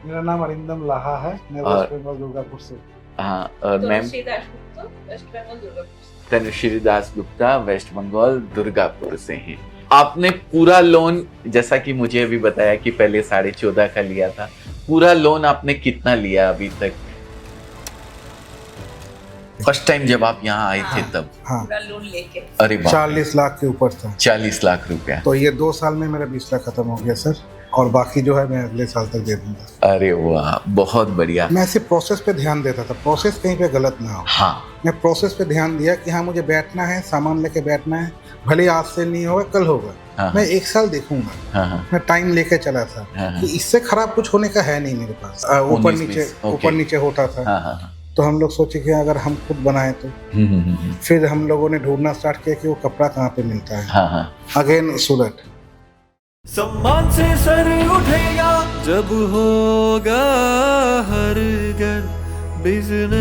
मेरा नाम अरिंदम लाहा है, मैं और वेस्ट बंगाल दुर्गापुर से। हाँ, और मैम तनुश्री दासगुप्ता, वेस्ट बंगाल दुर्गापुर से। तनुश्री दास गुप्ता वेस्ट बंगाल दुर्गापुर से हैं। आपने पूरा लोन, जैसा कि मुझे अभी बताया कि पहले 14.5 का लिया था, पूरा लोन आपने कितना लिया अभी तक? फर्स्ट टाइम जब आप यहाँ आए थे तब? हाँ, पूरा लोन लेके। अरे बाप रे, 40 लाख के ऊपर था। 40 लाख रुपया। तो ये 2 साल में मेरा 20 लाख खत्म हो गया सर, और बाकी जो है मैं अगले साल तक दे दूंगा। अरे वाह, बहुत बढ़िया। मैं सिर्फ प्रोसेस पे ध्यान देता था, प्रोसेस कहीं पे गलत ना हो। हाँ मैं प्रोसेस पे ध्यान दिया कि हाँ मुझे बैठना है, सामान लेके बैठना है, भले आज से नहीं होगा कल होगा। हाँ मैं 1 साल देखूंगा। हाँ मैं टाइम लेके चला था हाँ कि इससे खराब कुछ होने का है नहीं मेरे पास। ऊपर नीचे होता था। हाँ। तो हम लोग सोचे कि अगर हम खुद बनाए तो फिर हम लोगों ने ढूंढना स्टार्ट किया कि वो कपड़ा कहाँ पे मिलता है। हाँ। अगेन सूरत। सम्मान से सर उठेगा जब होगा हर घर बिजनेस।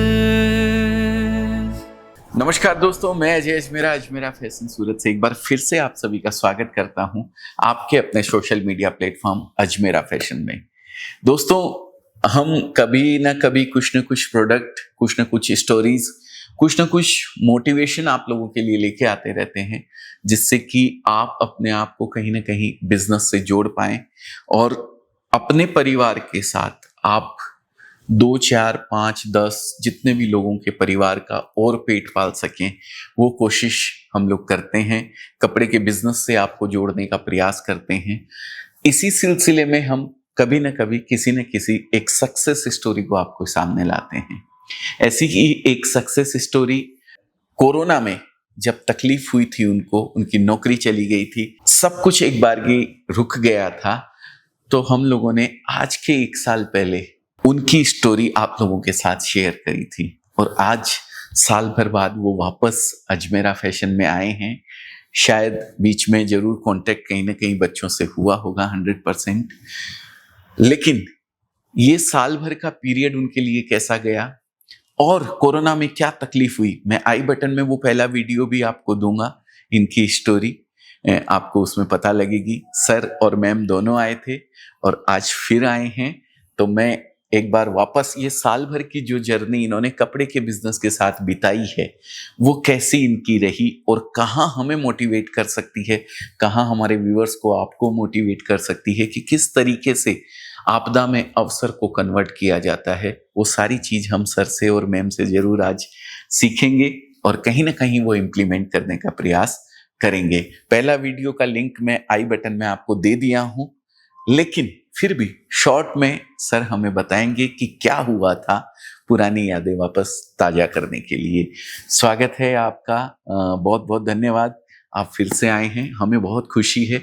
नमस्कार दोस्तों, मैं अजय अजमेरा फैशन सूरत से एक बार फिर से आप सभी का स्वागत करता हूं आपके अपने social media platform Ajmera fashion में। दोस्तों, हम कभी ना कभी कुछ न कुछ प्रोडक्ट, कुछ न कुछ स्टोरीज, कुछ न कुछ मोटिवेशन आप लोगों के लिए लेके आते रहते हैं, जिससे कि आप अपने आप को कहीं ना कहीं बिजनेस से जोड़ पाएं और अपने परिवार के साथ आप 2, 4, 5, 10 जितने भी लोगों के परिवार का और पेट पाल सकें, वो कोशिश हम लोग करते हैं। कपड़े के बिजनेस से आपको जोड़ने का प्रयास करते हैं। इसी सिलसिले में हम कभी न कभी किसी न किसी एक सक्सेस स्टोरी को आपको सामने लाते हैं। ऐसी ही एक सक्सेस स्टोरी, कोरोना में जब तकलीफ हुई थी उनको, उनकी नौकरी चली गई थी, सब कुछ एक बार ही रुक गया था, तो हम लोगों ने आज के 1 साल पहले उनकी स्टोरी आप लोगों के साथ शेयर करी थी। और आज साल भर बाद वो वापस अजमेरा फैशन में आए हैं। शायद बीच में जरूर कांटेक्ट कहीं ना कहीं बच्चों से हुआ होगा 100%, लेकिन ये साल भर का पीरियड उनके लिए कैसा गया और कोरोना में क्या तकलीफ हुई, मैं आई बटन में वो पहला वीडियो भी आपको दूंगा। इनकी स्टोरी आपको उसमें पता लगेगी। सर और मैम दोनों आए थे और आज फिर आए हैं। तो मैं एक बार वापस ये साल भर की जो जर्नी इन्होंने कपड़े के बिजनेस के साथ बिताई है, वो कैसी इनकी रही और कहाँ हमें मोटिवेट कर सकती है, कहाँ हमारे व्यूअर्स को, आपको मोटिवेट कर सकती है कि किस तरीके से आपदा में अवसर को कन्वर्ट किया जाता है, वो सारी चीज हम सर से और मैम से जरूर आज सीखेंगे और कहीं ना कहीं वो इम्प्लीमेंट करने का प्रयास करेंगे। पहला वीडियो का लिंक मैं आई बटन में आपको दे दिया हूं, लेकिन फिर भी शॉर्ट में सर हमें बताएंगे कि क्या हुआ था, पुरानी यादें वापस ताजा करने के लिए। स्वागत है आपका, बहुत बहुत धन्यवाद, आप फिर से आए हैं, हमें बहुत खुशी है।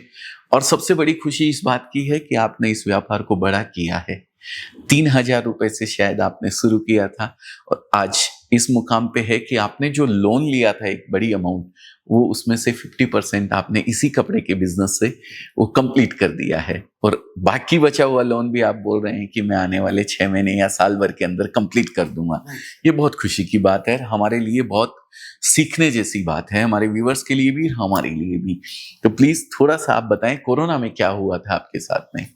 और सबसे बड़ी खुशी इस बात की है कि आपने इस व्यापार को बड़ा किया है। 3,000 रुपए से शायद आपने शुरू किया था और आज इस मुकाम पे है कि आपने जो लोन लिया था एक बड़ी अमाउंट, वो उसमें से 50% आपने इसी कपड़े के बिजनेस से वो कंप्लीट कर दिया है और बाकी बचा हुआ लोन भी आप बोल रहे हैं कि मैं आने वाले 6 महीने या साल भर के अंदर कंप्लीट कर दूंगा। ये बहुत खुशी की बात है, हमारे लिए बहुत सीखने जैसी बात है, हमारे व्यूअर्स के लिए भी, हमारे लिए भी। तो प्लीज थोड़ा सा आप बताएं, कोरोना में क्या हुआ था आपके साथ में?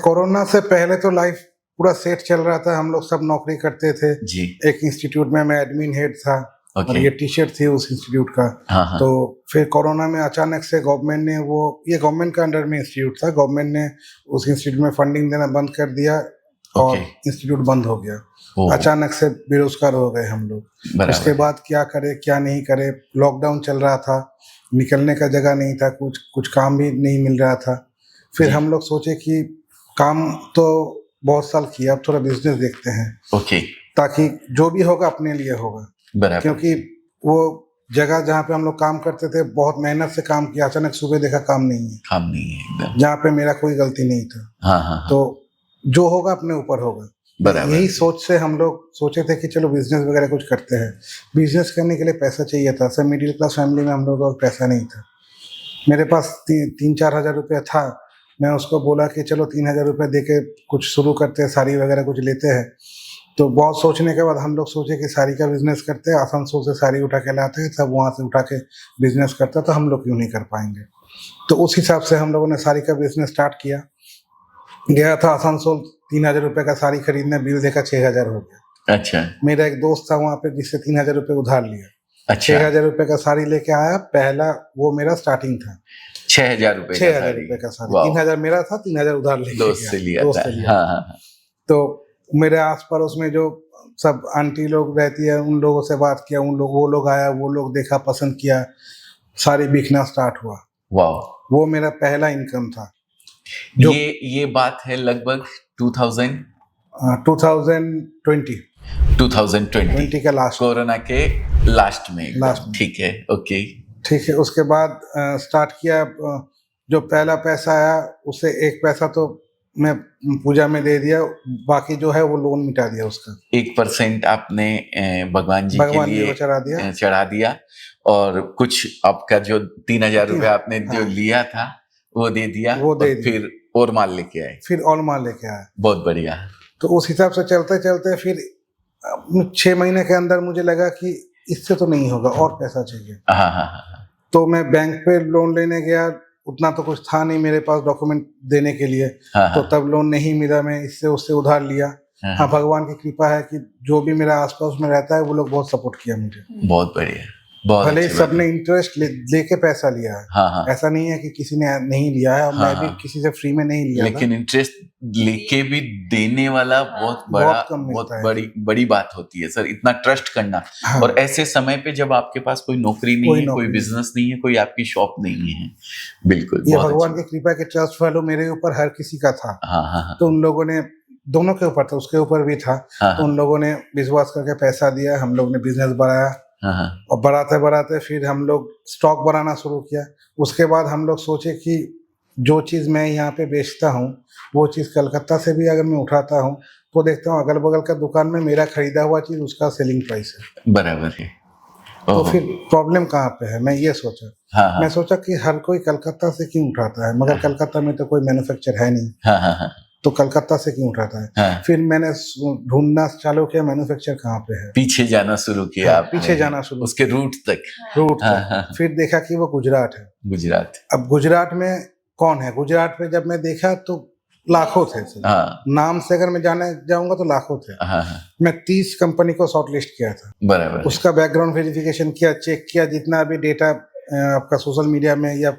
कोरोना से पहले तो लाइफ पूरा सेट चल रहा था, हम लोग सब नौकरी करते थे जी। एक इंस्टीट्यूट में मैं एडमिन हेड था। और ये टी-शर्ट थी उस इंस्टीट्यूट का। हाँ। तो फिर कोरोना में अचानक से गवर्नमेंट ने ये गवर्नमेंट का अंडर में इंस्टीट्यूट था, गवर्नमेंट ने उस इंस्टीट्यूट में फंडिंग देना बंद कर दिया और इंस्टीट्यूट बंद हो गया। अचानक से बेरोजगार हो गए हम लोग। उसके बाद क्या करे क्या नहीं करे, लॉकडाउन चल रहा था, निकलने का जगह नहीं था, कुछ काम भी नहीं मिल रहा था। फिर हम लोग सोचे कि काम तो बहुत साल किया, अब थोड़ा बिजनेस देखते हैं। ताकि जो भी होगा अपने लिए होगा। क्योंकि वो जगह जहाँ पे हम लोग काम करते थे, बहुत मेहनत से काम किया, अचानक सुबह देखा काम नहीं है एकदम, जहाँ पे मेरा कोई गलती नहीं था। हाँ। तो जो होगा अपने ऊपर होगा। यही सोच से हम लोग सोचे थे कि चलो बिजनेस वगैरह कुछ करते हैं। बिजनेस करने के लिए पैसा चाहिए था। सब मिडिल क्लास फैमिली में हम लोगों को पैसा नहीं था। मेरे पास 3-4 हज़ार रुपया था। मैं उसको बोला कि चलो 3,000 रुपये दे के कुछ शुरू करते हैं, साड़ी वगैरह कुछ लेते हैं। तो बहुत सोचने के बाद हम लोग सोचे कि साड़ी का बिजनेस करते हैं, आसनसोल से साड़ी उठा के लाते हैं, सब वहाँ से उठा के बिजनेस करते हैं, तो हम लोग क्यों नहीं कर पाएंगे। तो उस हिसाब से हम लोगों ने साड़ी का बिजनेस स्टार्ट किया। गया था आसनसोल 3,000 रुपए का साड़ी खरीदने, बिल देखा 6,000 हो गया। अच्छा मेरा एक दोस्त था वहां पे जिससे 3,000 रुपए उधार लिया। अच्छा 6,000 रुपए का साड़ी लेके आया, पहला वो मेरा स्टार्टिंग था। 6,000 रुपए 6,000 रुपए का साड़ी, वाह। 3,000 मेरा था, 3,000 उधार लेके दोस्त गया, से लिया दोस्त था। से लिया। हाँ हाँ हाँ। तो मेरे आस पड़ोस में जो सब आंटी लोग रहती है उन लोगों से बात किया, वो लोग आया, वो लोग देखा, पसंद किया, साड़ी बिकना स्टार्ट हुआ। वाह। वो मेरा पहला इनकम था। जो ये बात है लगभग 2020 2020 का लास्ट, कोरोना के लास्ट में लास्ट में। ठीक है ओके। ठीक है। उसके बाद स्टार्ट किया। जो पहला पैसा आया उससे एक पैसा तो मैं पूजा में दे दिया, बाकी जो है वो लोन मिटा दिया उसका। 1% आपने भगवान जी के लिए को चढ़ा दिया और कुछ आपका जो 3,000 रुपए आपने जो लिया था वो दे दिया, फिर और माल लेके आए। फिर और माल लेके आया। बहुत बढ़िया। तो उस हिसाब से चलते चलते फिर 6 महीने के अंदर मुझे लगा कि इससे तो नहीं होगा, और पैसा चाहिए। हाँ हाँ हाँ। तो मैं बैंक पे लोन लेने गया, उतना तो कुछ था नहीं मेरे पास डॉक्यूमेंट देने के लिए। तो तब लोन नहीं मिला, मैं इससे उससे उधार लिया। हाँ, भगवान की कृपा है कि जो भी मेरा आसपास में रहता है वो लोग बहुत सपोर्ट किया मुझे। बहुत बढ़िया। बहुत भले सबने इंटरेस्ट लेके पैसा लिया है। हाँ। ऐसा नहीं है कि किसी ने नहीं लिया है, और मैं भी किसी से फ्री में नहीं लिया, लेकिन इंटरेस्ट लेके भी देने वाला बहुत बड़ी बात होती है सर, इतना ट्रस्ट करना। हाँ। और ऐसे समय पे जब आपके पास कोई नौकरी नहीं है, कोई बिजनेस नहीं है, कोई आपकी शॉप नहीं है। बिल्कुल, ये भगवान की कृपा के ट्रस्ट वालों मेरे ऊपर हर किसी का था। हाँ। तो उन लोगों ने, दोनों के ऊपर था, उसके ऊपर भी था। तो उन लोगों ने विश्वास करके पैसा दिया, हम लोग ने बिजनेस बढ़ाया। और बढ़ाते बढ़ाते फिर हम लोग स्टॉक बनाना शुरू किया। उसके बाद हम लोग सोचे कि जो चीज़ मैं यहाँ पे बेचता हूँ वो चीज़ कलकत्ता से भी अगर मैं उठाता हूँ तो देखता हूँ अगल बगल का दुकान में मेरा खरीदा हुआ चीज़ उसका सेलिंग प्राइस है। बराबर है। तो फिर प्रॉब्लम कहाँ पे है, मैं ये सोचा। मैं सोचा कि हर कोई कलकत्ता से क्यों उठाता है, मगर कलकत्ता में तो कोई मैन्युफैक्चर है नहीं। तो कलकत्ता से क्यों उठाता है। फिर मैंने ढूंढना चालू किया मैन्युफैक्चर कहाँ पे है, पीछे जाना शुरू किया। पीछे जाना शुरू, उसके रूट तक। फिर देखा कि वो गुजरात है। गुजरात। अब गुजरात में कौन है, गुजरात में जब मैं देखा तो लाखों थे। नाम से अगर मैं जाने जाऊंगा तो लाखों थे। मैं 30 कंपनी को शॉर्टलिस्ट किया था। बराबर। उसका बैकग्राउंड वेरिफिकेशन किया, चेक किया, जितना भी डेटा आपका सोशल मीडिया में या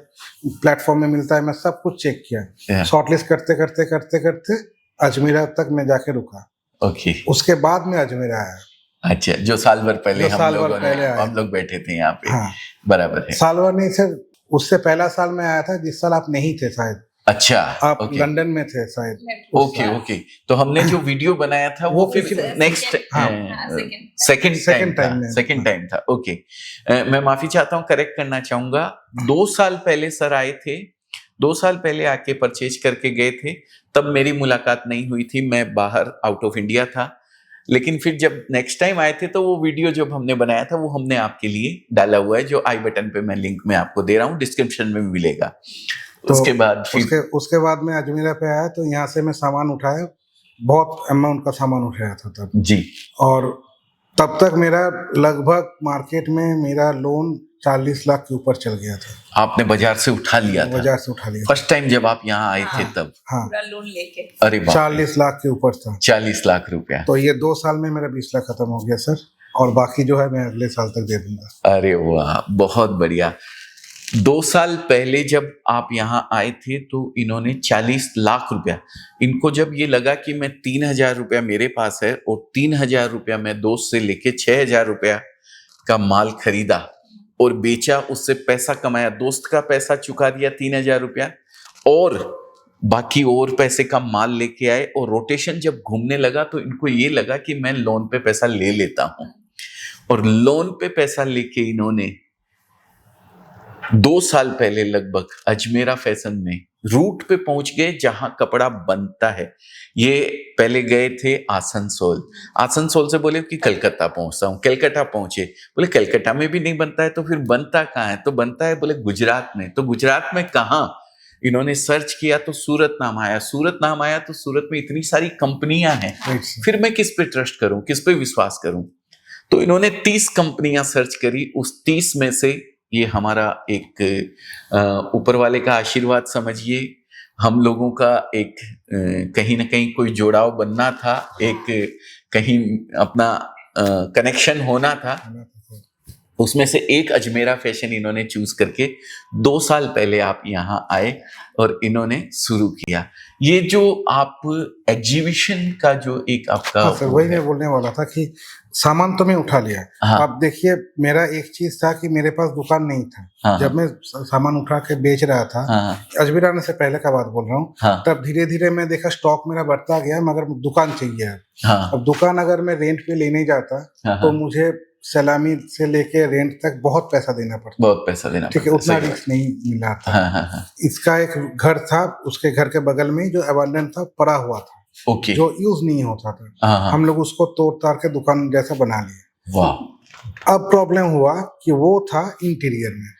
प्लेटफॉर्म में मिलता है मैं सब कुछ चेक किया। शॉर्टलिस्ट करते करते करते करते अजमेरा तक मैं जाके रुका। ओके। उसके बाद में अजमेर आया। अच्छा, जो साल भर पहले हम लोग बैठे थे यहाँ पे। हाँ। बराबर है। साल भर नहीं सर, उससे पहला साल में आया था जिस साल आप नहीं थे शायद। अच्छा, आप लंदन में थे शायद। ओके। तो हमने जो वीडियो बनाया था वो फिर नेक्स्ट सेकंड टाइम था। ओके। मैं माफी चाहता हूँ, करेक्ट करना चाहूंगा। 2 साल पहले सर आए थे, 2 साल पहले आके परचेज करके गए थे, तब मेरी मुलाकात नहीं हुई थी, मैं बाहर आउट ऑफ इंडिया था। लेकिन फिर जब नेक्स्ट टाइम आए थे तो वो वीडियो जब हमने बनाया था वो हमने आपके लिए डाला हुआ है, जो आई बटन पे मैं लिंक में आपको दे रहा हूँ, डिस्क्रिप्शन में मिलेगा। तो उसके बाद में अजमेरा पे आया तो यहाँ से मैं सामान उठाया, बहुत अमाउंट का सामान उठाया था तब जी। और तब तक मेरा लगभग मार्केट में मेरा लोन 40 लाख के ऊपर चल गया था। आपने बाजार से उठा लिया था? बाजार से उठा लिया फर्स्ट टाइम जब आप यहाँ आए थे तब? हाँ, पूरा लोन लेके। अरे 40 लाख के ऊपर था। 40 लाख रुपया। तो ये 2 साल में मेरा 20 लाख खत्म हो गया सर, और बाकी जो है मैं अगले साल तक दे दूंगा। अरे वाह, बहुत बढ़िया। 2 साल पहले जब आप यहाँ आए थे तो इन्होंने 40 लाख रुपया, इनको जब ये लगा कि मैं 3,000 रुपया मेरे पास है और 3,000 रुपया मैं दोस्त से लेके 6,000 रुपया का माल खरीदा और बेचा, उससे पैसा कमाया, दोस्त का पैसा चुका दिया 3,000 रुपया, और बाकी और पैसे का माल लेके आए। और रोटेशन जब घूमने लगा तो इनको ये लगा कि मैं लोन पे पैसा ले लेता हूँ, और लोन पे पैसा लेके इन्होंने 2 साल पहले लगभग अजमेरा फैशन में रूट पे पहुंच गए जहां कपड़ा बनता है। ये पहले गए थे आसनसोल, आसनसोल से बोले कि कलकत्ता पहुंचता हूं, कलकत्ता पहुंचे, बोले कलकत्ता में भी नहीं बनता है तो फिर बनता कहाँ है, तो बनता है बोले गुजरात में। तो गुजरात में कहाँ, इन्होंने सर्च किया तो सूरत नाम आया, सूरत नाम आया तो सूरत में इतनी सारी कंपनियां हैं, फिर मैं किस पे ट्रस्ट करूं, किस पे विश्वास करूं। तो इन्होंने 30 कंपनियां सर्च करी, उस 30 में से ये हमारा एक ऊपर वाले का आशीर्वाद समझिए, हम लोगों का एक कहीं ना कहीं कोई जुड़ाव बनना था, एक कहीं अपना कनेक्शन होना था। उसमें से एक अजमेरा फैशन इन्होंने चूज करके 2 साल पहले आप यहाँ आए और इन्होंने शुरू किया। ये जो आप एग्जीबिशन का जो एक आपका हाँ सर, वही मैं बोलने वाला था कि सामान तो मैं उठा लिया। हाँ। अब देखिए, मेरा एक चीज था कि मेरे पास दुकान नहीं था। हाँ। जब मैं सामान उठा के बेच रहा था, हाँ। अजमेर आने से पहले का बात बोल रहा हूँ। हाँ। तब धीरे धीरे मैं देखा स्टॉक मेरा बढ़ता गया, मगर दुकान चाहिए। हाँ। अब दुकान अगर मैं रेंट पे लेने जाता हाँ। तो मुझे सलामी से लेके रेंट तक बहुत पैसा देना पड़ता। बहुत पैसा देना ठीक है, उतना रिस्क नहीं मिला था। हाँ, हाँ, हाँ। इसका एक घर था, उसके घर के बगल में जो अबंडन था, पड़ा हुआ था, ओके। जो यूज नहीं होता था। हाँ, हाँ। हम लोग उसको तोड़ ताड़ के दुकान जैसा बना लिए। वाह। अब प्रॉब्लम हुआ कि वो था इंटीरियर में,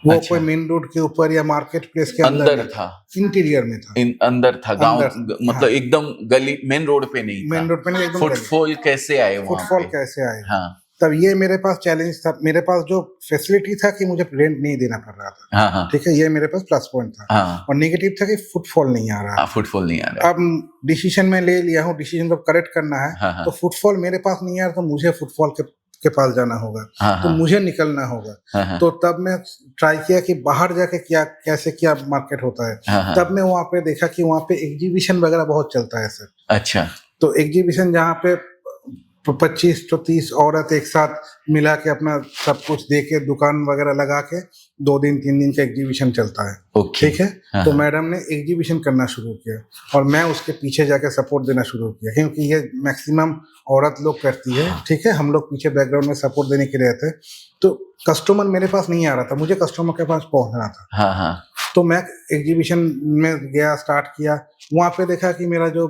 वो अच्छा। कोई मेन रोड के ऊपर या मार्केट प्लेस के अंदर था, इंटीरियर में था। अंदर था, गांव मतलब हाँ। एकदम गली, मेन रोड पे नहीं था। मेन रोड पे नहीं, एकदम फुटफॉल कैसे आए वहाँ फुटफॉल पे? कैसे आए? हाँ। तब ये मेरे पास चैलेंज था। मेरे पास जो फैसिलिटी था कि मुझे रेंट नहीं देना पड़ रहा था। हाँ, हाँ। ठीक है, ये मेरे पास प्लस पॉइंट था। हाँ। और नेगेटिव था कि फुटफॉल नहीं आ रहा। फुटफॉल नहीं आ रहा। अब डिसीजन में ले लिया हूँ, डिसीजन को करेक्ट करना है। हाँ, हाँ। तो फुटफॉल मेरे पास नहीं आ रहा, तो मुझे फुटफॉल के पास जाना होगा। हाँ, तो हाँ। मुझे निकलना होगा। हाँ, हाँ। तो तब मैं ट्राई किया कि बाहर जाके कैसे क्या मार्केट होता है। हाँ, हाँ। तब मैं वहाँ पे देखा कि वहाँ पे एग्जीबिशन वगैरह बहुत चलता है सर। अच्छा। तो एग्जीबिशन जहाँ पे 25 to 30 औरत एक साथ मिला के अपना सब कुछ दे के दुकान वगैरह लगा के 2 दिन 3 दिन का एग्जीबिशन चलता है। ओके। ठीक है। हाँ, तो हाँ। मैडम ने एग्जीबिशन करना शुरू किया और मैं उसके पीछे जाके सपोर्ट देना शुरू किया, क्योंकि ये मैक्सिमम औरत लोग करती है। ठीक है, हम लोग पीछे बैकग्राउंड में सपोर्ट देने के लिए रहते। तो कस्टमर मेरे पास नहीं आ रहा था, मुझे कस्टमर के पास पहुंचना था। हाँ, हाँ। तो मैं एग्जीबिशन में गया, स्टार्ट किया। वहाँ पे देखा कि मेरा जो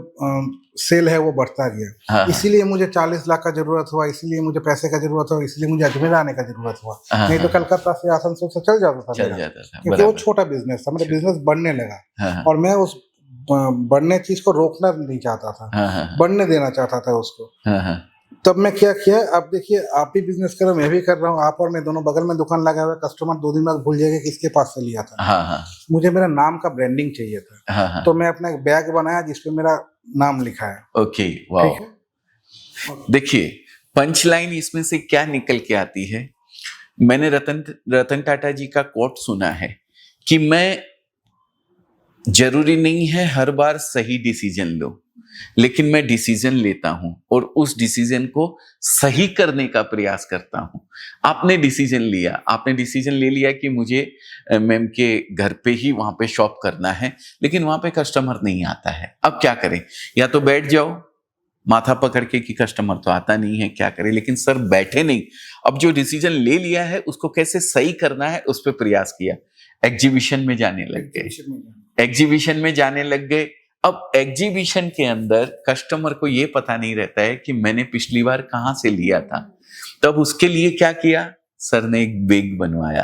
सेल है वो बढ़ता गया। हाँ। इसीलिए मुझे 40 लाख का जरूरत हुआ, इसीलिए मुझे पैसे का जरूरत हुआ, इसलिए मुझे अजमेर आने का जरूरत हुआ। हाँ, नहीं तो हाँ। कलकत्ता से, आसनसोल से चल जाता था चल मेरा, जाता था, क्योंकि वो बराबर। छोटा बिजनेस था। मेरा बिजनेस बढ़ने लगा। हाँ, हाँ। और मैं उस बढ़ने चीज को रोकना नहीं चाहता था। हाँ, हाँ। बढ़ने देना चाहता था उसको। हाँ, हाँ। तब मैं क्या किया, अब देखिए, आप भी बिजनेस कर रहे हो, मैं भी कर रहा हूँ। आप और मैं दोनों बगल में दुकान लगा हुआ है। कस्टमर 2 दिन बाद भूल जाएगा किसके पास से लिया था। हाँ, हाँ। मुझे मेरा नाम का ब्रांडिंग चाहिए था। हाँ, हाँ। तो मैं अपना एक बैग बनाया जिसपे मेरा नाम लिखा है। ओके, वाह। ठीक है। देखिए, पंच लाइन इसमें से क्या निकल के आती है। मैंने रतन टाटा जी का कोट सुना है कि मैं जरूरी नहीं है हर बार सही डिसीजन लो, लेकिन मैं डिसीजन लेता हूं और उस डिसीजन को सही करने का प्रयास करता हूं। आपने डिसीजन लिया, आपने डिसीजन ले लिया कि मुझे मैम के घर पे ही वहां पे शॉप करना है, लेकिन वहां पे कस्टमर नहीं आता है। अब क्या करें? या तो बैठ जाओ माथा पकड़ के कि कस्टमर तो आता नहीं है, क्या करें? लेकिन सर बैठे नहीं, अब जो डिसीजन ले लिया है उसको कैसे सही करना है उस पर प्रयास किया। एग्जीबिशन में जाने लग गए, एग्जीबिशन में जाने लग गए। अब एग्जीबिशन के अंदर कस्टमर को ये पता नहीं रहता है कि मैंने पिछली बार कहाँ से लिया था। तब उसके लिए क्या किया, सर ने एक बैग बनवाया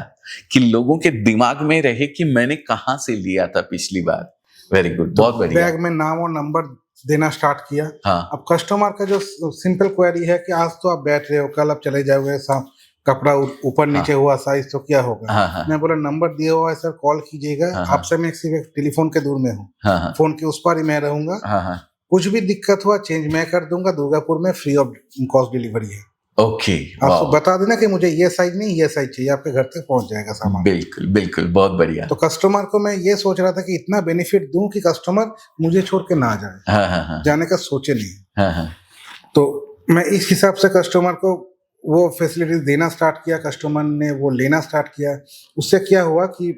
कि लोगों के दिमाग में रहे कि मैंने कहाँ से लिया था पिछली बार। वेरी गुड, बहुत बढ़िया। बैग में नाम और नंबर देना स्टार्ट किया। हाँ। अब कस्टमर का जो सिंपल क्वेरी है कि आज तो आप बैठ रहे हो, कल आप चले जाओगे, कपड़ा ऊपर नीचे हुआ साइज तो क्या होगा। हाँ, हाँ। मैं बोला नंबर दिया हुआ है सर, कॉल कीजिएगा। हाँ, हाँ। आपसे मैं सिर्फ टेलीफोन के दूर में हूँ। हाँ, हाँ। फोन के उस पार ही मैं रहूंगा। हाँ, हाँ। कुछ भी दिक्कत हुआ चेंज मैं कर दूंगा। दुर्गापुर में फ्री ऑफ कॉस्ट डिलीवरी है। ओके, आप बता देना कि मुझे ये साइज नहीं, ये साइज चाहिए, आपके घर तक पहुंच जाएगा सामान। बिल्कुल बिल्कुल, बहुत बढ़िया। तो कस्टमर को मैं ये सोच रहा था कि इतना बेनिफिट दूं कि कस्टमर मुझे छोड़ के ना जाए। हाँ, हाँ, हाँ। जाने का सोचे नहीं। हाँ, हाँ। तो मैं इस हिसाब से कस्टमर को वो फैसिलिटीज देना स्टार्ट किया। कस्टमर ने वो लेना स्टार्ट किया। उससे क्या हुआ कि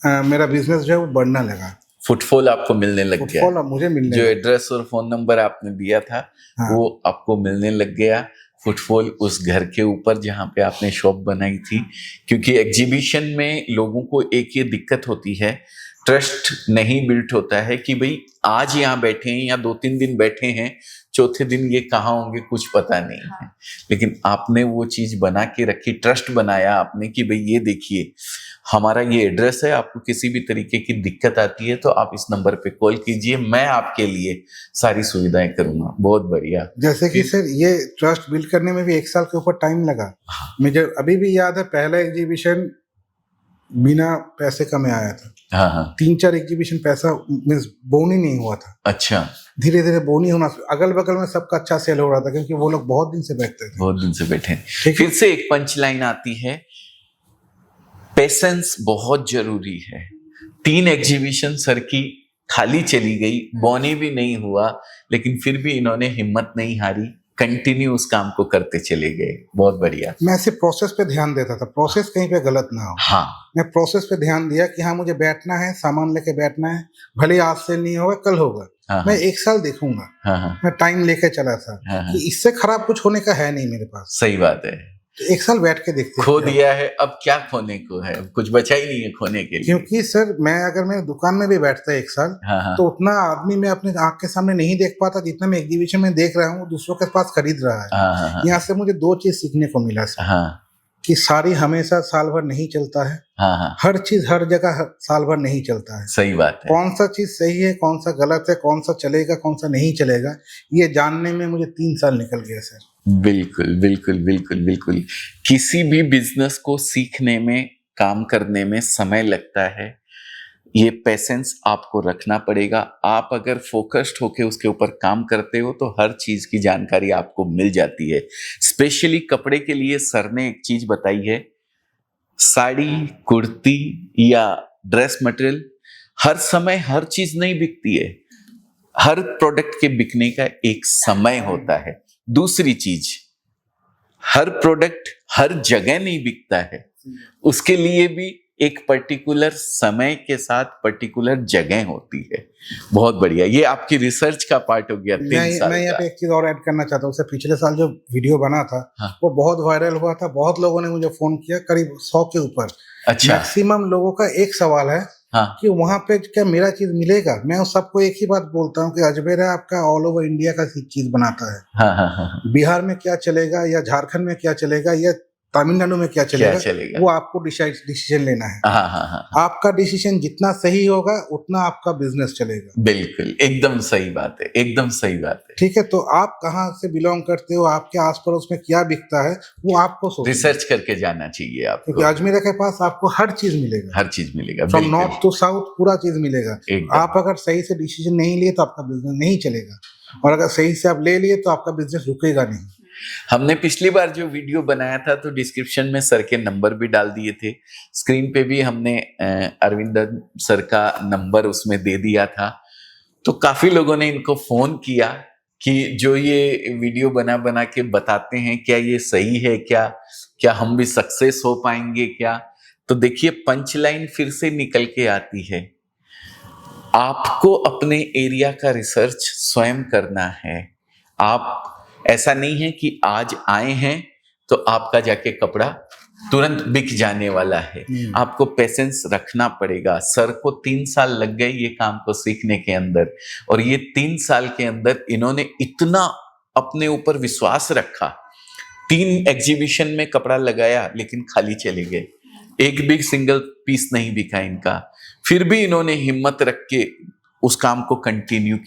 मेरा बिजनेस जो है वो बढ़ना लगा। फुटफॉल आपको मिलने लग गया। फुटफॉल अब मुझे मिलने जो लगा। एड्रेस और फोन नंबर आपने दिया था, हाँ। वो आपको मिलने लग गया। फुटफॉल उस घर के ऊपर जहाँ पे आपने शॉप बनाई थी। क्योंकि एग्जीबिशन में लोगों को एक ये दिक्कत होती है, ट्रस्ट नहीं बिल्ट होता है कि भाई आज यहाँ बैठे हैं या 2-3 दिन बैठे हैं, चौथे दिन ये कहाँ होंगे कुछ पता नहीं है। लेकिन आपने वो चीज बना के रखी, ट्रस्ट बनाया आपने कि भाई ये देखिए हमारा ये एड्रेस है, आपको किसी भी तरीके की दिक्कत आती है तो आप इस नंबर पे कॉल कीजिए, मैं आपके लिए सारी सुविधाएं करूंगा। बहुत बढ़िया। जैसे कि सर ये ट्रस्ट बिल्ड करने में भी 1 साल के ऊपर टाइम लगा। मुझे अभी भी याद है पहला एग्जीबिशन बिना पैसे का मैं आया था। हाँ हाँ 3-4 एग्जीबिशन पैसा मीन्स बोन ही नहीं हुआ था। अच्छा, धीरे धीरे बोनी होना, अगल बगल में सबका अच्छा सेल हो रहा था क्योंकि वो लोग बहुत दिन से बैठते थे। बहुत दिन से बैठे हैं। ठीक है। फिर से एक पंच लाइन आती है, पेशेंस बहुत जरूरी है। 3 एग्जीबिशन सर की खाली चली गई, बोनी भी नहीं हुआ, लेकिन फिर भी इन्होंने हिम्मत नहीं हारी, कंटिन्यू उस काम को करते चले गए। बहुत बढ़िया। मैं सिर्फ प्रोसेस पे ध्यान देता था, प्रोसेस कहीं पे गलत ना हो। हाँ मैं प्रोसेस पे ध्यान दिया कि हाँ मुझे बैठना है, सामान लेके बैठना है, भले आज से नहीं होगा कल होगा। हाँ मैं 1 साल देखूंगा। हाँ मैं टाइम लेके चला था हाँ हाँ। कि इससे खराब कुछ होने का है नहीं मेरे पास। सही बात है। तो 1 साल बैठ के देखते खो थे। दिया है, अब क्या खोने को है, अब कुछ बचा ही नहीं है खोने के लिए। क्योंकि सर मैं अगर मेरे दुकान में भी बैठता 1 साल हाँ हाँ तो उतना आदमी मैं अपने आंख के सामने नहीं देख पाता जितना मैं एग्जीबिशन में देख रहा हूँ, दूसरों के पास खरीद रहा है। हाँ हाँ हाँ यहाँ से मुझे 2 चीज सीखने को मिला सर, हाँ कि साड़ी हमेशा साल भर नहीं चलता है। हाँ हाँ, हर चीज हर जगह साल भर नहीं चलता है। सही बात है। कौन सा चीज सही है, कौन सा गलत है, कौन सा चलेगा, कौन सा नहीं चलेगा, ये जानने में मुझे 3 साल निकल गया सर। बिल्कुल बिल्कुल बिल्कुल बिल्कुल। किसी भी बिजनेस को सीखने में, काम करने में समय लगता है। ये पेशेंस आपको रखना पड़ेगा। आप अगर फोकस्ड होके उसके ऊपर काम करते हो तो हर चीज की जानकारी आपको मिल जाती है। स्पेशली कपड़े के लिए सर ने एक चीज बताई है, साड़ी, कुर्ती या ड्रेस मटेरियल हर समय हर चीज नहीं बिकती है। हर प्रोडक्ट के बिकने का एक समय होता है। दूसरी चीज, हर प्रोडक्ट हर जगह नहीं बिकता है, उसके लिए भी एक पर्टिकुलर समय के साथ पर्टिकुलर जगह होती है। बहुत बढ़िया, ये आपकी रिसर्च का पार्ट हो गया 3 साल मैं यहाँ का। पे एक चीज और ऐड करना चाहता हूँ। उससे पिछले साल जो वीडियो बना था हाँ। वो बहुत वायरल हुआ था, बहुत लोगों ने मुझे फोन किया, करीब 100 के ऊपर। अच्छा मैक्सिमम लोगों का एक सवाल है हाँ कि वहां पे क्या मेरा चीज मिलेगा। मैं उस सबको एक ही बात बोलता हूँ कि अजमेरा आपका ऑल ओवर इंडिया का चीज बनाता है। हाँ हाँ हाँ, बिहार में क्या चलेगा या झारखंड में क्या चलेगा या तमिलनाडु में क्या चलेगा, वो आपको डिसीजन लेना है। हाँ हाँ हाँ, आपका डिसीजन जितना सही होगा उतना आपका बिजनेस चलेगा। बिल्कुल एकदम सही बात है, एकदम सही बात है। ठीक है, तो आप कहाँ से बिलोंग करते हो, आपके आस पड़ोस में क्या बिकता है, वो आपको सोचना है। रिसर्च करके जाना चाहिए आपको, क्योंकि अजमेरा के पास आपको हर चीज मिलेगा, हर चीज मिलेगा। फ्रॉम बिल्कुल। नॉर्थ टू साउथ पूरा चीज मिलेगा। एकदम। आप अगर सही से डिसीजन नहीं लिए तो आपका बिजनेस नहीं चलेगा, और अगर सही से आप ले लिए तो आपका बिजनेस रुकेगा नहीं। हमने पिछली बार जो वीडियो बनाया था तो डिस्क्रिप्शन में सर के नंबर भी डाल दिए थे, स्क्रीन पे भी हमने अरविंदन सर का नंबर उसमें दे दिया था। तो काफी लोगों ने इनको फोन किया कि जो ये वीडियो बना बना के बताते हैं, क्या ये सही है, क्या हम भी सक्सेस हो पाएंगे क्या। तो देखिए पंच लाइन फिर से निकल के आती है, आपको अपने एरिया का रिसर्च स्वयं करना है। आप ऐसा नहीं है कि आज आए हैं तो आपका जाके कपड़ा तुरंत बिक जाने वाला है। आपको पेशेंस रखना पड़ेगा। सर को 3 साल लग गए ये काम को सीखने के अंदर, और ये 3 साल के अंदर इन्होंने इतना अपने ऊपर विश्वास रखा। 3 एग्जीबिशन में कपड़ा लगाया लेकिन खाली चले गए, एक भी सिंगल पीस नहीं बिका इनका। फिर भी इन्होंने हिम्मत रख के उस काम को कंटिन्यू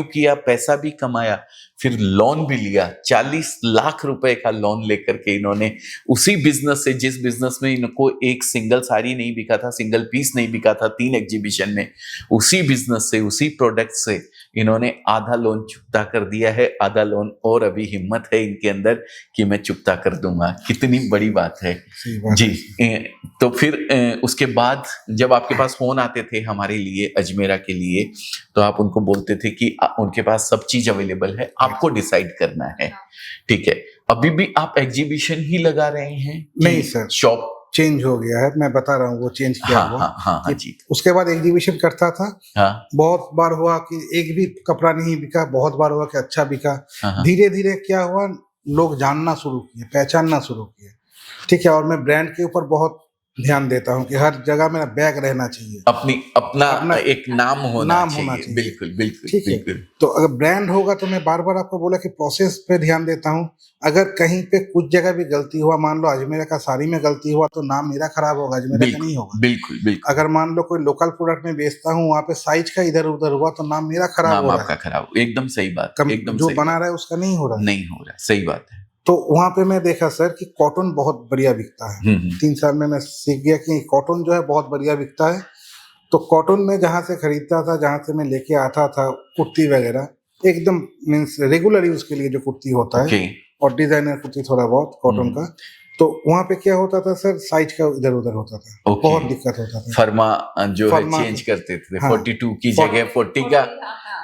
किया, पैसा भी कमाया, फिर लोन भी लिया। 40 लाख रुपए का लोन लेकर के इन्होंने उसी बिजनेस से, जिस बिजनेस में इनको एक सिंगल साड़ी नहीं बिका था, सिंगल पीस नहीं बिका था 3 एग्जीबिशन में, उसी बिजनेस से, उसी प्रोडक्ट से इन्होंने आधा लोन चुकता कर दिया है। आधा लोन और अभी हिम्मत है इनके अंदर कि मैं चुकता कर दूंगा। कितनी बड़ी बात है जी। तो फिर उसके बाद जब आपके पास फोन आते थे हमारे लिए, अजमेरा के लिए, तो आप उनको बोलते थे कि उनके पास सब चीज अवेलेबल है, आपको डिसाइड करना है। ठीक है, अभी भी आप एग्जीबिशन ही लगा रहे हैं? नहीं सर, शॉप चेंज हो गया है, मैं बता रहा हूँ वो चेंज किया हाँ, हुआ। हाँ जी। उसके बाद एग्जीबिशन करता था। हाँ, बहुत बार हुआ कि एक भी कपड़ा नहीं बिका, बहुत बार हुआ कि अच्छा बिका। हाँ, धीरे धीरे क्या हुआ, लोग जानना शुरू किए, पहचानना शुरू किए। ठीक है, और मैं ब्रांड के ऊपर बहुत ध्यान देता हूँ कि हर जगह मेरा बैग रहना चाहिए, अपना एक नाम होना चाहिए। बिल्कुल बिल्कुल ठीक है। बिल्कुल। तो अगर ब्रांड होगा तो मैं बार बार आपको बोला कि प्रोसेस पे ध्यान देता हूँ। अगर कहीं पे कुछ जगह भी गलती हुआ, मान लो अजमेरा का साड़ी में गलती हुआ तो नाम मेरा खराब होगा, अजमेरा का नहीं होगा। बिल्कुल बिल्कुल। अगर मान लो कोई लोकल प्रोडक्ट में बेचता हूँ, वहाँ पे साइज का इधर उधर हुआ तो नाम मेरा खराब हो रहा है, खराब। एकदम सही बात, एकदम जो सही बना रहा है उसका नहीं हो रहा है। नहीं हो रहा, सही बात है। तो वहां पे मैं देखा सर कि कॉटन बहुत बढ़िया बिकता है। 3 साल में मैं सीख गया कि कॉटन जो है बहुत बढ़िया बिकता है। तो कॉटन में जहाँ से खरीदता था, जहाँ से मैं लेके आता था कुर्ती वगैरह, एकदम मीन्स रेगुलर यूज के लिए जो कुर्ती होता है और डिजाइनर कुर्ती थोड़ा बहुत कॉटन का, तो वहाँ पे क्या होता था सर, साइज का इधर उधर होता था, बहुत दिक्कत होता था। फर्मा जो है चेंज करते थे, 42 की जगह 40 का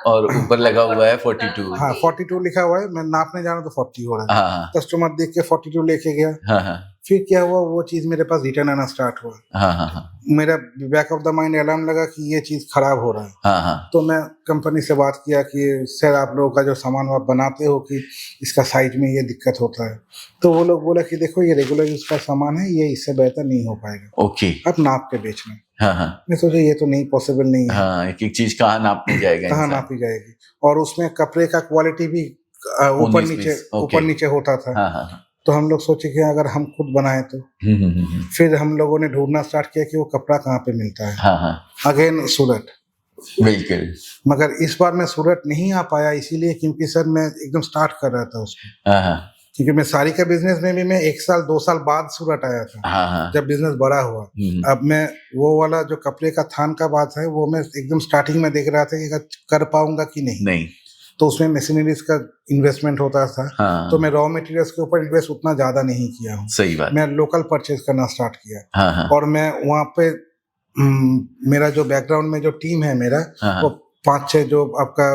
और ऊपर लगा हुआ है 42। हाँ 42 लिखा हुआ है, मैं नापने जाना तो 40 हो रहा है। कस्टमर देख के 42 लेके गया। फिर क्या हुआ, वो चीज मेरे पास रिटर्न आना स्टार्ट हुआ। मेरा back of the mind alarm लगा कि ये चीज खराब हो रहा है। तो मैं कंपनी से बात किया कि सर आप लोगों का जो सामान आप बनाते हो कि इसका साइज में ये दिक्कत होता है। तो वो लोग बोला कि देखो ये रेगुलर यूज का सामान है, ये इससे बेहतर नहीं हो पाएगा, आप नाप के बेचना। मैं सोचा ये तो नहीं, पॉसिबल नहीं है। एक चीज कहाँ नापी जाएगा, कहाँ नापी जाएगी। और उसमें कपड़े का क्वालिटी भी ऊपर नीचे होता था। तो हम लोग सोचे कि अगर हम खुद बनाए तो। फिर हम लोगों ने ढूंढना स्टार्ट किया कि वो कपड़ा कहाँ पे मिलता है। अगेन सूरत, बिल्कुल। मगर इस बार मैं सूरत नहीं आ पाया, इसीलिए क्योंकि सर मैं एकदम स्टार्ट कर रहा था उसको। क्योंकि मैं साड़ी का बिजनेस में भी मैं 1 साल 2 साल बाद सूरत आया था, जब बिजनेस बड़ा हुआ। अब मैं वो वाला जो कपड़े का थान का बात है, वो मैं एकदम स्टार्टिंग में देख रहा था कि कर पाऊंगा कि नहीं। तो उसमें मशीनरीज का इन्वेस्टमेंट होता था। तो मैं रॉ मटेरियल्स के ऊपर इन्वेस्ट उतना ज्यादा नहीं किया हूँ। सही बात। मैं लोकल परचेज करना स्टार्ट किया। और मैं वहाँ पे मेरा जो बैकग्राउंड में जो टीम है मेरा, वो 5-6 जो आपका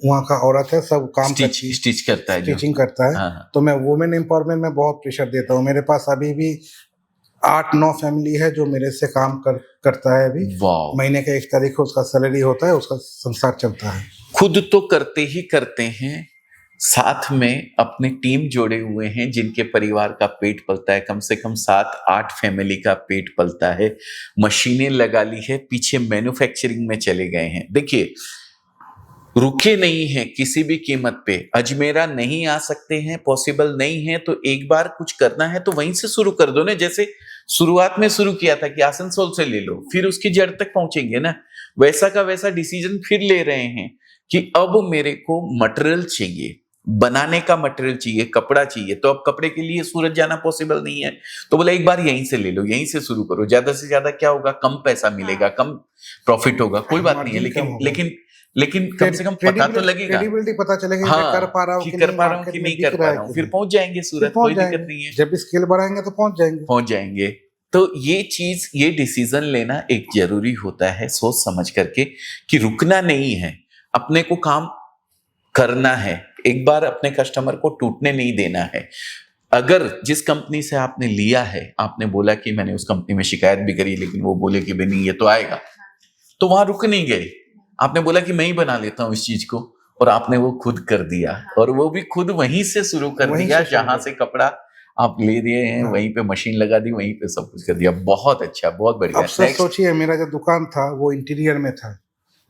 वहाँ का औरत है, सब काम स्टिच करता है, स्टिचिंग करता है। तो मैं वुमेन एम्पावरमेंट में बहुत प्रेशर देता हूँ। मेरे पास अभी भी 8-9 फैमिली है जो मेरे से काम करता है। अभी महीने का 1 तारीख को उसका सैलरी होता है, उसका संसार चलता है। खुद तो करते ही करते हैं, साथ में अपनी टीम जोड़े हुए हैं जिनके परिवार का पेट पलता है, कम से कम 7-8 फैमिली का पेट पलता है। मशीनें लगा ली है, पीछे मैन्युफैक्चरिंग में चले गए हैं। देखिए, रुके नहीं हैं किसी भी कीमत पे। अजमेरा नहीं आ सकते हैं, पॉसिबल नहीं है, तो एक बार कुछ करना है तो वहीं से शुरू कर दो ना। जैसे शुरुआत में शुरू किया था कि आसनसोल से ले लो, फिर उसकी जड़ तक पहुंचेंगे ना। वैसा का वैसा डिसीजन फिर ले रहे हैं कि अब मेरे को मटेरियल चाहिए, बनाने का मटेरियल चाहिए, कपड़ा चाहिए। तो अब कपड़े के लिए सूरत जाना पॉसिबल नहीं है, तो बोला एक बार यहीं से ले लो, यहीं से शुरू करो। ज्यादा से ज्यादा क्या होगा, कम पैसा मिलेगा, कम प्रॉफिट होगा, कोई बात नहीं है, लेकिन कम से कम पता तो लगेगा, क्रेडिबिलिटी पता चलेगा। हाँ, कर पा रहा हूँ कि कर पा रहा हूँ कि नहीं कर पा रहा हूँ। फिर पहुंच जाएंगे सूरत, कोई दिक्कत नहीं है। जब स्केल बढ़ाएंगे तो पहुंच जाएंगे। तो ये चीज, ये डिसीजन लेना एक जरूरी होता है, सोच समझ करके, कि रुकना नहीं है, अपने को काम करना है। एक बार अपने कस्टमर को टूटने नहीं देना है। अगर जिस कंपनी से आपने लिया है, आपने बोला कि मैंने उस कंपनी में शिकायत भी करी, लेकिन वो बोले कि नहीं ये तो आएगा, तो वहां रुक नहीं गए। आपने बोला कि मैं ही बना लेता हूँ इस चीज को, और आपने वो खुद कर दिया, और वो भी खुद वहीं से शुरू कर दिया जहां से कपड़ा आप ले दिए हैं। वहीं पे मशीन लगा दी, वहीं पे सब कुछ कर दिया। बहुत अच्छा, बहुत बढ़िया। अब सर सोचिए, मेरा जो दुकान था वो इंटीरियर में था,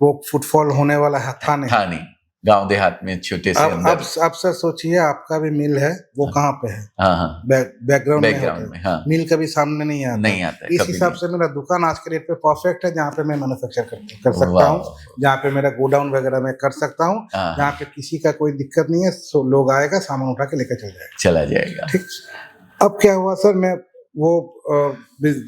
वो फुटफॉल होने वाला था नहीं, गांव देहात में छोटे से अंदर। अब सर सोचिए, आपका भी मिल है, वो कहाँ पे है? बैकग्राउंड में। मिल कभी सामने नहीं आता। इस हिसाब से मेरा दुकान आज के रेट पे परफेक्ट है, जहाँ पे मैं मैन्युफैक्चर कर सकता हूँ, जहाँ पे मेरा गोडाउन वगैरह में कर सकता हूँ, जहाँ पे किसी का कोई दिक्कत नहीं है। लोग आएगा, सामान उठा के लेकर चला जाएगा। ठीक। अब क्या हुआ सर, मैं वो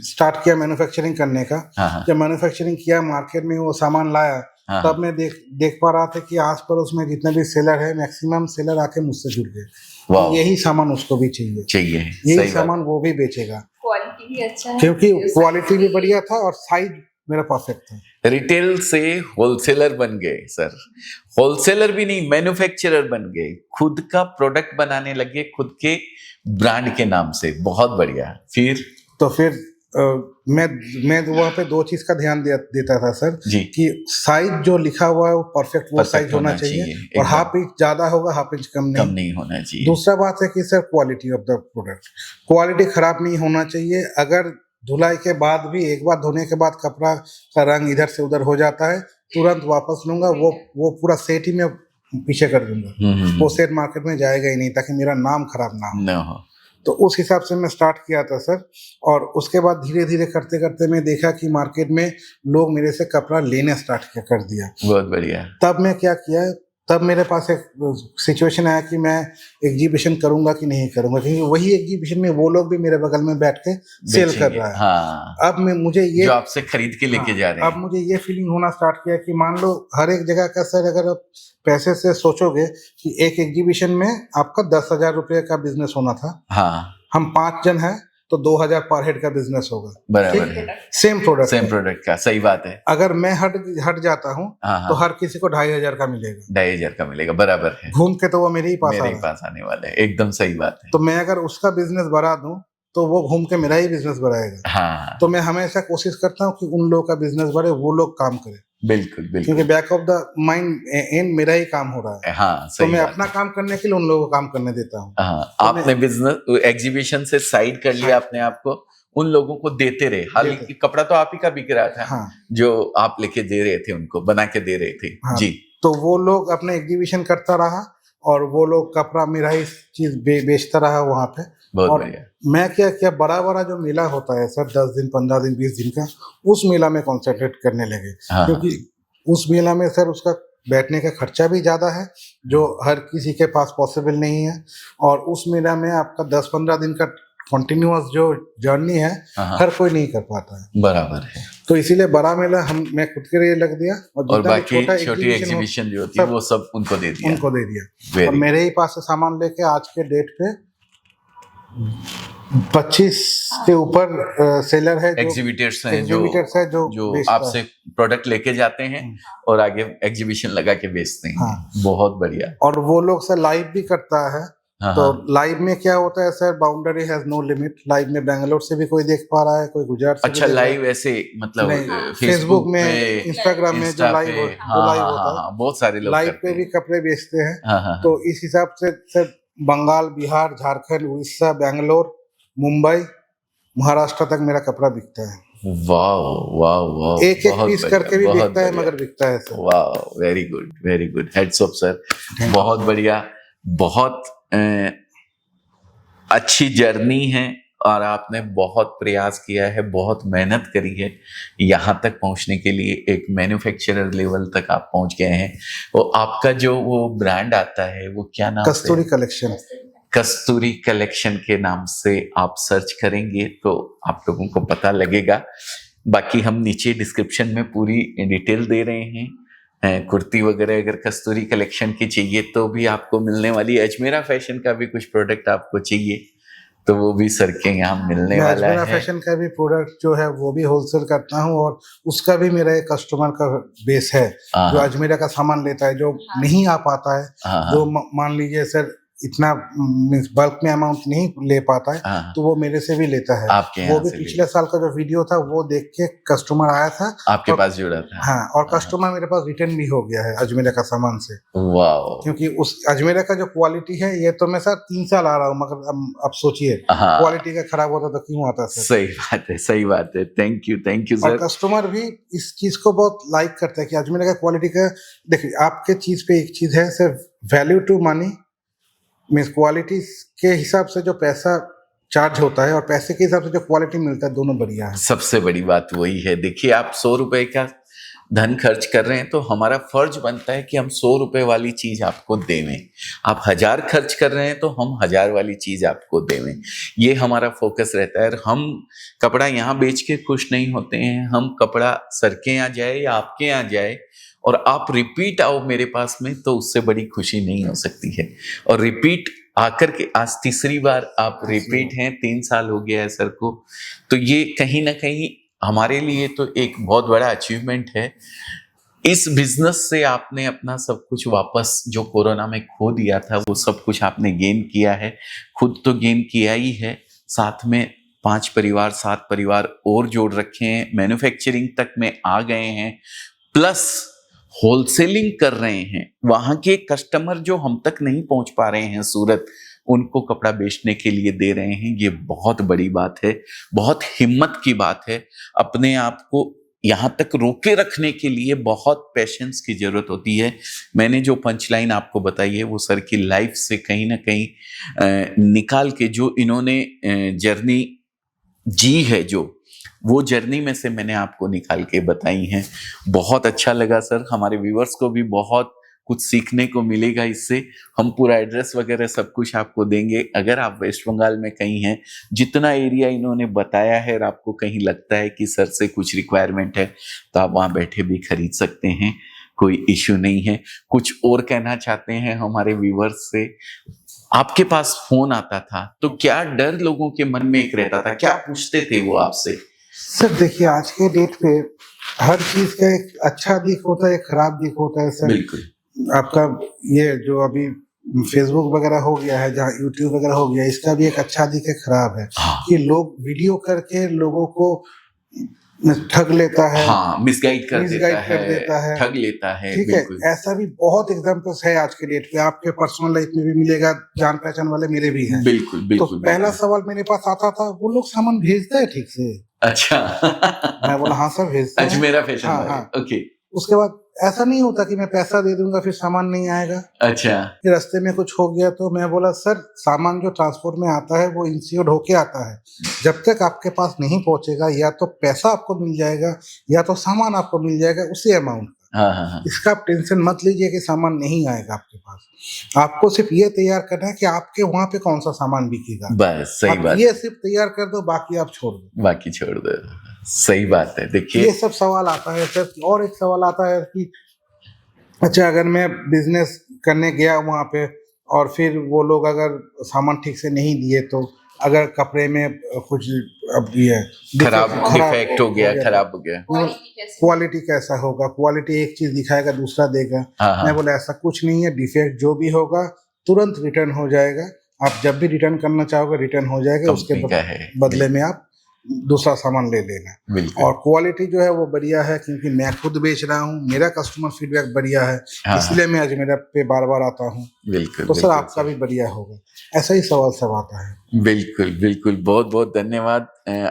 स्टार्ट किया मैन्युफैक्चरिंग करने का। जब मैन्युफैक्चरिंग किया, मार्केट में वो सामान लाया, तब मैं देख पा रहा था कि आस पड़ोस में जितने भी सेलर है, मैक्सिमम सेलर आके मुझसे जुड़ गए। यही सामान उसको भी चाहिए, यही सामान वो भी बेचेगा। क्वालिटी भी अच्छा है, क्योंकि क्वालिटी भी बढ़िया था और साइज मेरा परफेक्ट था। रिटेल से होलसेलर बन गए सर, होलसेलर भी नहीं, मैन्युफैक्चरर बन गए, खुद का प्रोडक्ट बनाने लगे, खुद के ब्रांड के नाम से। बहुत बढ़िया। फिर मैं वहाँ पे 2 चीज का ध्यान देता था सर कि साइज जो लिखा हुआ है वो परफेक्ट वो साइज होना चाहिए, और हाफ इंच ज्यादा होगा, हाफ इंच कम नहीं होना चाहिए। दूसरा बात है कि sir quality of the product, quality खराब नहीं होना चाहिए। अगर धुलाई के बाद भी, एक बार धोने के बाद कपड़ा का रंग इधर से उधर हो जाता है, तुरंत वापस लूंगा, वो पूरा सेट ही मैं पीछे कर दूंगा। वो सेट मार्केट में जाएगा ही नहीं, ताकि मेरा नाम खराब ना हो। तो उस हिसाब से मैं स्टार्ट किया था सर। और उसके बाद धीरे धीरे करते करते मैं देखा कि मार्केट में लोग मेरे से कपड़ा लेने स्टार्ट कर दिया। बहुत बढ़िया। तब मैं क्या किया, तब मेरे पास एक सिचुएशन आया कि मैं एग्जीबिशन करूंगा कि नहीं करूंगा, क्योंकि वही एग्जीबिशन में वो लोग भी मेरे बगल में बैठ के सेल कर बेचेंगे। रहा है। हाँ, अब मुझे ये जो आपसे खरीद के लेके जा रहे अब हैं। मुझे ये फीलिंग होना स्टार्ट किया कि मान लो हर एक जगह का सर, अगर आप पैसे से सोचोगे कि एक एग्जीबिशन में आपका 10,000 रुपये का बिजनेस होना था, हाँ, हम 5 जन हैं तो 2,000 पर हेड का बिजनेस होगा। बराबर ठीक? है। सेम प्रोडक्ट सेम प्रोडक्ट का, सही बात है। अगर मैं हट जाता हूँ हाँ तो हाँ, हर किसी को 2,500 का मिलेगा, 2,500 का मिलेगा, बराबर है। घूम के तो वो मेरे ही पास आ मेरे रहा है। पास आने वाला है, एकदम सही बात है। तो मैं अगर उसका बिजनेस बढ़ा दूं तो वो घूम के मेरा ही बिजनेस बढ़ाएगा। हाँ, तो मैं हमेशा कोशिश करता हूँ कि उन लोगों का बिजनेस बढ़े, वो लोग काम करें, बिल्कुल क्योंकि बिल्कुल। Back of the mind and मेरा ही काम हो रहा है। हाँ, तो सही मैं बात अपना है। काम करने के लिए उन लोगों को काम करने देता हूँ। हाँ, तो आपने बिजनेस एग्जीबिशन से साइड कर लिया अपने आप को, उन लोगों को देते रहे। हालांकि कपड़ा तो आप ही का बिक रहा था, हाँ जो आप लेके दे रहे थे, उनको बना के दे रहे थे। हाँ, जी, तो वो लोग अपना एग्जीबिशन करता रहा और वो लोग कपड़ा मेरा ही चीज बेचता रहा वहाँ पे। बहुत और बढ़िया। मैं क्या क्या बड़ा बड़ा जो मेला होता है सर, 10 दिन 15 दिन 20 दिन का, उस मेला में कॉन्सेंट्रेट करने लगे। हाँ, क्योंकि उस मेला में सर उसका बैठने का खर्चा भी ज़्यादा है, जो हर किसी के पास पॉसिबल नहीं है। और उस मेला में आपका 10-15 दिन का कंटिन्यूअस जो जर्नी है, हाँ, हर कोई नहीं कर पाता है। बराबर है। तो इसीलिए बड़ा मेला मैं खुद के लिए लग दिया, और जितना भी बाकी छोटा छोटी एग्जीबिशन जो होती है वो सब उनको दे दिया। उनको दे दिया। और वेरी मेरे ही पास से सामान लेके आज के डेट पे 25 के ऊपर सेलर है, जो एग्जीबिटर्स हैं एग्जीबिटर्स है जो जो बेचता आपसे प्रोडक्ट लेके जाते हैं और आगे एग्जीबिशन लगा के बेचते हैं। हाँ। बहुत बढ़िया। और वो लोग सर लाइव भी करता है। हाँ, तो हाँ। लाइव में क्या होता है sir, boundary has no limit. Live में बेंगलोर से भी कोई देख पा रहा है, कोई गुजरात से अच्छा, भी देख रहा है। लाइव ऐसे मतलब नहीं, फेसबुक में, पे, इंस्टाग्राम में जो इंस्टा लाइव पे, जो लाइव होता है, हाँ, बहुत सारे लोग लाइव करते पे भी हैं। कपड़े बेचते हैं। हाँ, हाँ, तो इस हिसाब से सर बंगाल, बिहार, झारखंड, उड़ीसा, बेंगलोर, मुंबई, महाराष्ट्र तक मेरा कपड़ा बिकता है। वाह वाह वाह, एक एक बहुत पीस बढ़िया, करके भी बहुत बिकता है, बढ़िया। मगर बिकता है सर। वाह, very good, heads of sir. बहुत बढ़िया, बहुत अच्छी जर्नी है और आपने बहुत प्रयास किया है, बहुत मेहनत करी है, यहाँ तक पहुँचने के लिए एक मैन्युफैक्चरर लेवल तक आप पहुँच गए हैं। वो आपका जो वो ब्रांड आता है वो क्या नाम से? कस्तूरी कलेक्शन। कस्तूरी कलेक्शन के नाम से आप सर्च करेंगे तो आप लोगों को पता लगेगा। बाकी हम नीचे डिस्क्रिप्शन में पूरी डिटेल दे रहे हैं। कुर्ती वगैरह अगर कस्तूरी कलेक्शन की चाहिए तो भी आपको मिलने वाली। अजमेरा फैशन का भी कुछ प्रोडक्ट आपको चाहिए तो वो भी सर के यहाँ मिलने मैं वाला अजमेरा है। फैशन का भी प्रोडक्ट जो है वो भी होलसेल करता हूँ, और उसका भी मेरा एक कस्टमर का बेस है जो हाँ, अजमेरा का सामान लेता है, जो नहीं आ पाता है, हाँ, जो मान लीजिए सर इतना बल्क में अमाउंट नहीं ले पाता है, हाँ, तो वो मेरे से भी लेता है। आपके वो यहाँ भी से पिछले साल का जो वीडियो था वो देख के कस्टमर आया था, आपके और- पास जुड़ा था। हाँ, और कस्टमर मेरे पास रिटर्न भी हो गया है अजमेरा का सामान से। वाह, क्योंकि उस अजमेरा का जो क्वालिटी है, ये तो मैं सर 3 साल आ रहा हूँ, मगर अब सोचिए हाँ, क्वालिटी का खराब होता तो क्यों आता सर। सही बात है। थैंक यू और सर। कस्टमर भी इस चीज को बहुत लाइक करता है कि अजमेरा का क्वालिटी का। देखिए, आपके चीज पे एक चीज है sir, value to money means quality के हिसाब से जो पैसा चार्ज होता है और पैसे के हिसाब से जो क्वालिटी मिलता है, दोनों बढ़िया है। सबसे बड़ी बात वही है। देखिए, आप 100 रुपए का धन खर्च कर रहे हैं तो हमारा फर्ज बनता है कि हम 100 रुपए वाली चीज आपको देवें। आप 1000 खर्च कर रहे हैं तो हम 1000 वाली चीज आपको देवें। ये हमारा फोकस रहता है। और हम कपड़ा यहाँ बेच के खुश नहीं होते हैं। हम कपड़ा सर के यहाँ जाए या आपके यहाँ जाए और आप रिपीट आओ मेरे पास में, तो उससे बड़ी खुशी नहीं हो सकती है। और रिपीट आकर के आज तीसरी बार आप रिपीट हैं, 3 साल हो गया है सर को, तो ये कहीं ना कहीं हमारे लिए तो एक बहुत बड़ा अचीवमेंट है। इस बिजनेस से आपने अपना सब कुछ वापस जो कोरोना में खो दिया था वो सब कुछ आपने गेन किया है। खुद तो गेन किया ही है, साथ में 5 परिवार 7 परिवार और जोड़ रखे हैं, मैन्युफैक्चरिंग तक में आ गए हैं, प्लस होलसेलिंग कर रहे हैं। वहां के कस्टमर जो हम तक नहीं पहुंच पा रहे हैं सूरत, उनको कपड़ा बेचने के लिए दे रहे हैं। ये बहुत बड़ी बात है, बहुत हिम्मत की बात है। अपने आप को यहाँ तक रोके रखने के लिए बहुत पेशेंस की जरूरत होती है। मैंने जो पंचलाइन आपको बताई है वो सर की लाइफ से कहीं ना कहीं निकाल के जो इन्होंने जर्नी जी है, जो वो जर्नी में से मैंने आपको निकाल के बताई हैं। बहुत अच्छा लगा सर, हमारे व्यूअर्स को भी बहुत कुछ सीखने को मिलेगा इससे। हम पूरा एड्रेस वगैरह सब कुछ आपको देंगे। अगर आप वेस्ट बंगाल में कहीं हैं, जितना एरिया इन्होंने बताया है और आपको कहीं लगता है कि सर से कुछ रिक्वायरमेंट है, तो आप वहाँ बैठे भी खरीद सकते हैं, कोई इश्यू नहीं है। कुछ और कहना चाहते हैं हमारे व्यूवर्स से? आपके पास फोन आता था तो क्या डर लोगों के मन में एक रहता था, क्या पूछते थे वो आपसे? सर देखिए, आज के डेट पे हर चीज का एक अच्छा दिख होता है, एक खराब दिख होता है सर। बिल्कुल। आपका ये जो अभी फेसबुक वगैरह हो गया है, जहाँ यूट्यूब वगैरह हो गया है, इसका भी एक अच्छा दिख है, खराब है। हाँ। कि लोग वीडियो करके लोगों को ठग लेता है, हाँ, मिसगाइड कर देता है, ठग लेता है। ठीक है। ऐसा भी बहुत एग्जांपल्स है आज के डेट पे, आपके पर्सनल लाइफ में भी मिलेगा, जान पहचान वाले मेरे भी हैं। बिल्कुल तो बिल्कुल। पहला सवाल मेरे पास आता था, वो लोग सामान भेजते हैं ठीक से? अच्छा। मैं बोला हाँ सर भेजते हैं। अजमेरा फैशन हाँ, वाले, हाँ। ओके। उसके बाद ऐसा नहीं होता कि मैं पैसा दे दूंगा फिर सामान नहीं आएगा। अच्छा। फिर रास्ते में कुछ हो गया तो मैं बोला सर, सामान जो ट्रांसपोर्ट में आता है वो इंश्योर्ड होके आता है, जब तक आपके पास नहीं पहुंचेगा या तो पैसा आपको मिल जाएगा या तो सामान आपको मिल जाएगा उसी अमाउंट का। हाँ हाँ हाँ। इसका आप टेंशन मत लीजिए कि सामान नहीं आएगा आपके पास। आपको सिर्फ ये तैयार करना है कि आपके वहां पे कौन सा सामान बिकेगा, बस सही आप बात। ये सिर्फ तैयार कर दो, बाकी आप छोड़ दो। बाकी छोड़ दो, सही बात है। देखिए ये सब सवाल आता है सर। और एक सवाल आता है कि अच्छा, अगर मैं बिजनेस करने गया वहाँ पे और फिर वो लोग अगर सामान ठीक से नहीं दिए, तो अगर कपड़े में कुछ अब ये खराब डिफेक्ट हो गया, खराब हो गया, क्वालिटी कैसा होगा? क्वालिटी एक चीज दिखाएगा दूसरा देगा। हाँ। मैं बोला ऐसा कुछ नहीं है, डिफेक्ट जो भी होगा तुरंत रिटर्न हो जाएगा। आप जब भी रिटर्न करना चाहोगे रिटर्न हो जाएगा, उसके बदले में आप दूसरा सामान ले लेना। बिल्कुल। और क्वालिटी जो है वो बढ़िया है, क्योंकि मैं खुद बेच रहा हूँ, मेरा कस्टमर फीडबैक बढ़िया है। हाँ। इसलिए मैं अजमेरा पे बार बार आता हूँ। बिल्कुल। तो सर आपका भी बढ़िया होगा। ऐसा ही सवाल सब आता है। बिल्कुल बिल्कुल। बहुत बहुत धन्यवाद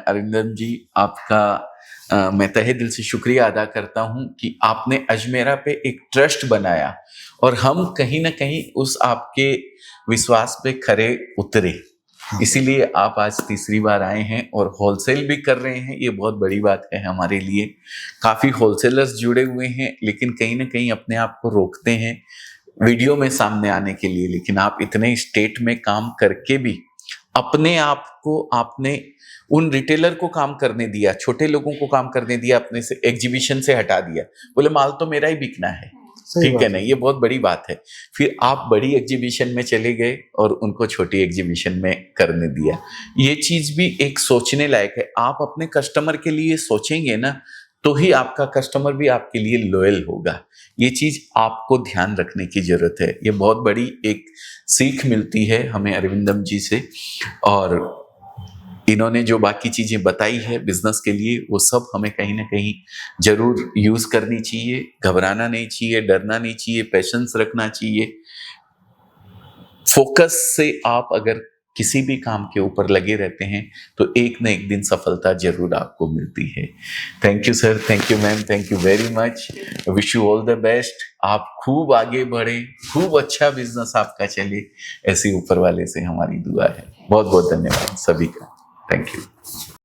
अरिंदम जी, आपका मैं तहे दिल से शुक्रिया अदा करता हूँ कि आपने अजमेरा पे एक ट्रस्ट बनाया और हम कहीं ना कहीं उस आपके विश्वास पे खरे उतरे। इसीलिए आप आज तीसरी बार आए हैं और होलसेल भी कर रहे हैं, ये बहुत बड़ी बात है हमारे लिए। काफ़ी होलसेलर्स जुड़े हुए हैं, लेकिन कहीं ना कहीं अपने आप को रोकते हैं वीडियो में सामने आने के लिए। लेकिन आप इतने स्टेट में काम करके भी अपने आप को, आपने उन रिटेलर को काम करने दिया, छोटे लोगों को काम करने दिया, अपने से एग्जीबिशन से हटा दिया, बोले माल तो मेरा ही बिकना है, ठीक है ना? ये बहुत बड़ी बात है। फिर आप बड़ी एग्जीबिशन में चले गए और उनको छोटी एग्जीबिशन में करने दिया। ये चीज भी एक सोचने लायक है। आप अपने कस्टमर के लिए सोचेंगे ना, तो ही आपका कस्टमर भी आपके लिए लॉयल होगा। ये चीज आपको ध्यान रखने की जरूरत है। ये बहुत बड़ी एक सीख मिलती है हमें अरविंदम जी से, और इन्होंने जो बाकी चीजें बताई है बिजनेस के लिए, वो सब हमें कहीं ना कहीं जरूर यूज करनी चाहिए। घबराना नहीं चाहिए, डरना नहीं चाहिए, पेशेंस रखना चाहिए। फोकस से आप अगर किसी भी काम के ऊपर लगे रहते हैं तो एक न एक दिन सफलता जरूर आपको मिलती है। Thank you sir, thank you ma'am, thank you very much. Wish you all the best. आप खूब आगे बढ़े, खूब अच्छा बिजनेस आपका चले, ऐसे ऊपर वाले से हमारी दुआ है। बहुत बहुत धन्यवाद सभी का। Thank you.